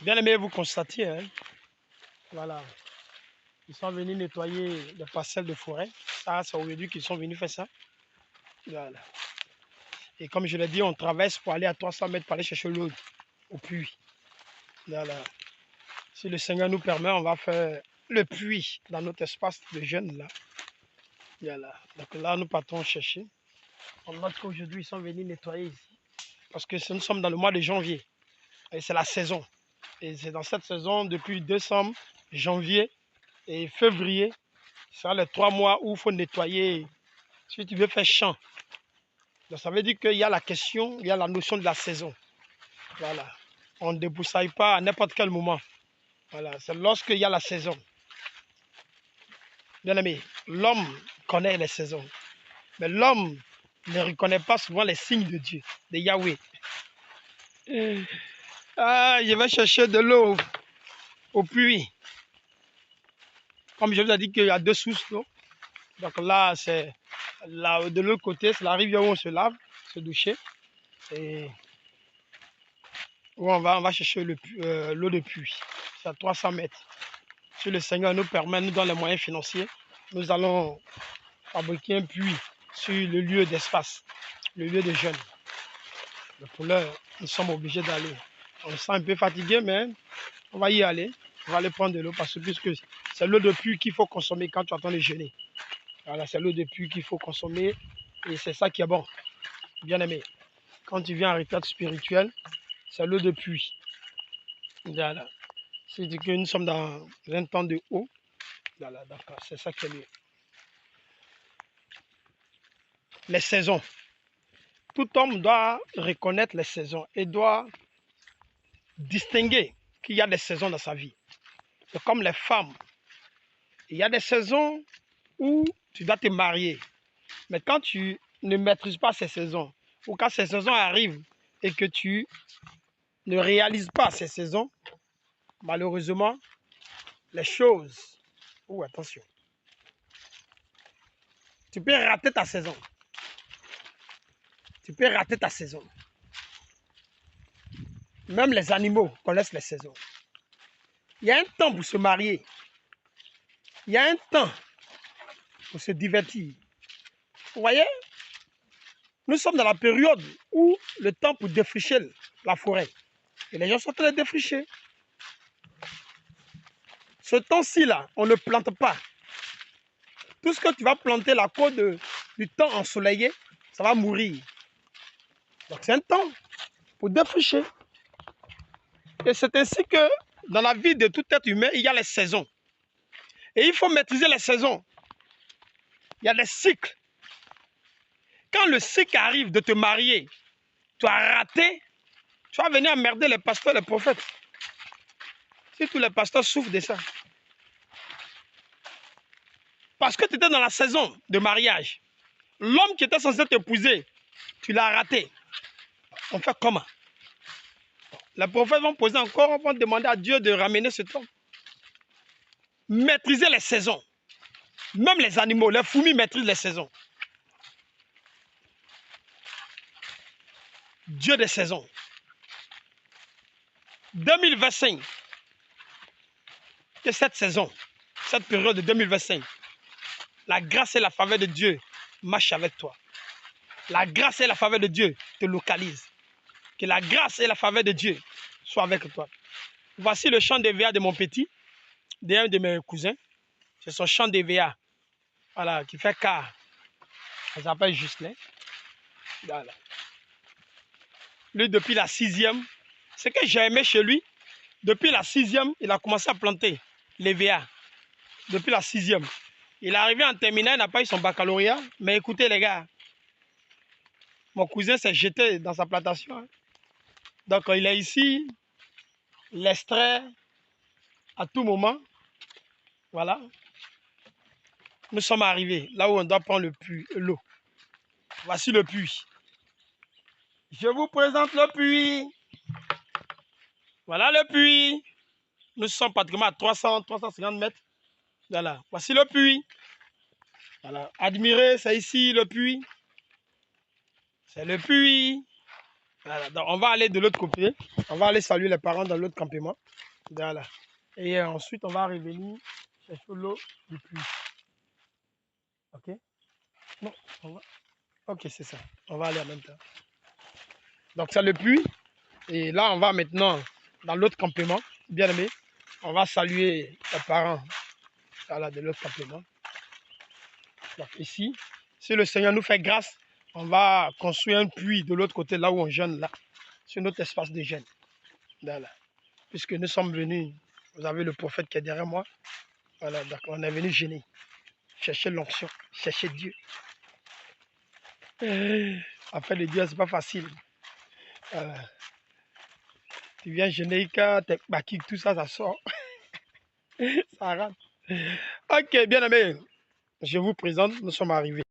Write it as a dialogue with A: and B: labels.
A: Bien aimé, vous constatez, hein, voilà, ils sont venus nettoyer les parcelles de forêt. Ça, c'est aujourd'hui qu'ils sont venus faire ça. Voilà. Et comme je l'ai dit, on traverse pour aller à 300 mètres pour aller chercher l'eau au puits. Voilà. Si le Seigneur nous permet, on va faire le puits dans notre espace de jeunes là. Voilà. Donc là, nous partons chercher. On note qu'aujourd'hui, ils sont venus nettoyer ici. Parce que nous sommes dans le mois de janvier. Et c'est la saison. Et c'est dans cette saison, depuis décembre, janvier et février, c'est les 3 mois où il faut nettoyer si tu veux faire champ. Donc ça veut dire qu'il y a la question, il y a la notion de la saison. Voilà. On ne débroussaille pas à n'importe quel moment. Voilà. C'est lorsqu'il y a la saison. Bien aimé, l'homme connaît les saisons. Mais l'homme ne reconnaît pas souvent les signes de Dieu, de Yahweh. Ah, je vais chercher de l'eau au puits. Comme je vous ai dit qu'il y a 2 sources d'eau. Donc là, c'est là, de l'autre côté, c'est la rivière où on se lave, se doucher. Et où on va chercher l'eau de puits. C'est à 300 mètres. Si le Seigneur nous permet, nous donne les moyens financiers, nous allons fabriquer un puits sur le lieu d'espace, le lieu de jeûne. Mais pour l'heure, nous sommes obligés d'aller. On se sent un peu fatigué, mais on va y aller. On va aller prendre de l'eau parce que puisque c'est l'eau de puits qu'il faut consommer quand tu attends de jeûner. Voilà, c'est l'eau de puits qu'il faut consommer et c'est ça qui est bon. Bien aimé, quand tu viens en retraite spirituelle, c'est l'eau de puits. Voilà. C'est-à-dire que nous sommes dans un temps de eau. Voilà, d'accord, c'est ça qui est mieux. Les saisons. Tout homme doit reconnaître les saisons et doit distinguer qu'il y a des saisons dans sa vie. C'est comme les femmes. Il y a des saisons où tu dois te marier. Mais quand tu ne maîtrises pas ces saisons, ou quand ces saisons arrivent et que tu ne réalises pas ces saisons, malheureusement, les choses... Oh, attention. Tu peux rater ta saison. Tu peux rater ta saison. Même les animaux connaissent les saisons. Il y a un temps pour se marier. Il y a un temps pour se divertir. Vous voyez, nous sommes dans la période où le temps pour défricher la forêt. Et les gens sont en train de défricher. Ce temps-ci, là, on ne plante pas. Tout ce que tu vas planter à cause du temps ensoleillé, ça va mourir. Donc c'est un temps pour défricher. Et c'est ainsi que dans la vie de tout être humain, il y a les saisons. Et il faut maîtriser les saisons. Il y a des cycles. Quand le cycle arrive de te marier, tu as raté, tu vas venir emmerder les pasteurs, les prophètes. Si tous les pasteurs souffrent de ça. Parce que tu étais dans la saison de mariage. L'homme qui était censé t'épouser, tu l'as raté. On fait comment? Les prophètes vont poser encore, vont demander à Dieu de ramener cet homme. Maîtriser les saisons. Même les animaux, les fourmis maîtrisent les saisons. Dieu des saisons. 2025, que cette saison, cette période de 2025, la grâce et la faveur de Dieu marchent avec toi. La grâce et la faveur de Dieu te localisent. Que la grâce et la faveur de Dieu soient avec toi. Voici le chant d'EVA de mon petit, d'un de mes cousins. C'est son chant d'EVA. Voilà, qui fait car. Ça s'appelle Justin. Voilà. Lui, depuis la 6e, ce que j'ai aimé chez lui, depuis la 6e, il a commencé à planter l'EVA. Depuis la 6e. Il est arrivé en terminale, il n'a pas eu son baccalauréat. Mais écoutez les gars, mon cousin s'est jeté dans sa plantation. Hein. Donc il est ici, il extrait à tout moment. Voilà. Nous sommes arrivés là où on doit prendre le puits, l'eau. Voici le puits. Je vous présente le puits. Voilà le puits. Nous sommes pratiquement à 350 mètres. Voilà. Voici le puits. Voilà. Admirez, c'est ici le puits. C'est le puits. Voilà, donc on va aller de l'autre côté. On va aller saluer les parents dans l'autre campement. Voilà. Et ensuite, on va revenir chercher l'eau du puits. Ok? Non, on va. Ok, c'est ça. On va aller en même temps. Donc, c'est le puits. Et là, on va maintenant dans l'autre campement. Bien aimé. On va saluer les parents. Voilà, de l'autre campement. Donc, ici, si le Seigneur nous fait grâce, on va construire un puits de l'autre côté, là où on jeûne, là, sur notre espace de jeûne. Voilà. Puisque nous sommes venus, vous avez le prophète qui est derrière moi. Voilà, donc on est venu jeûner, chercher l'onction, chercher Dieu. Affaire de Dieu, c'est pas facile. Voilà. Tu viens jeûner, tes bakik, tout ça, ça sort. Ça rentre. Ok, bien aimé, je vous présente, nous sommes arrivés.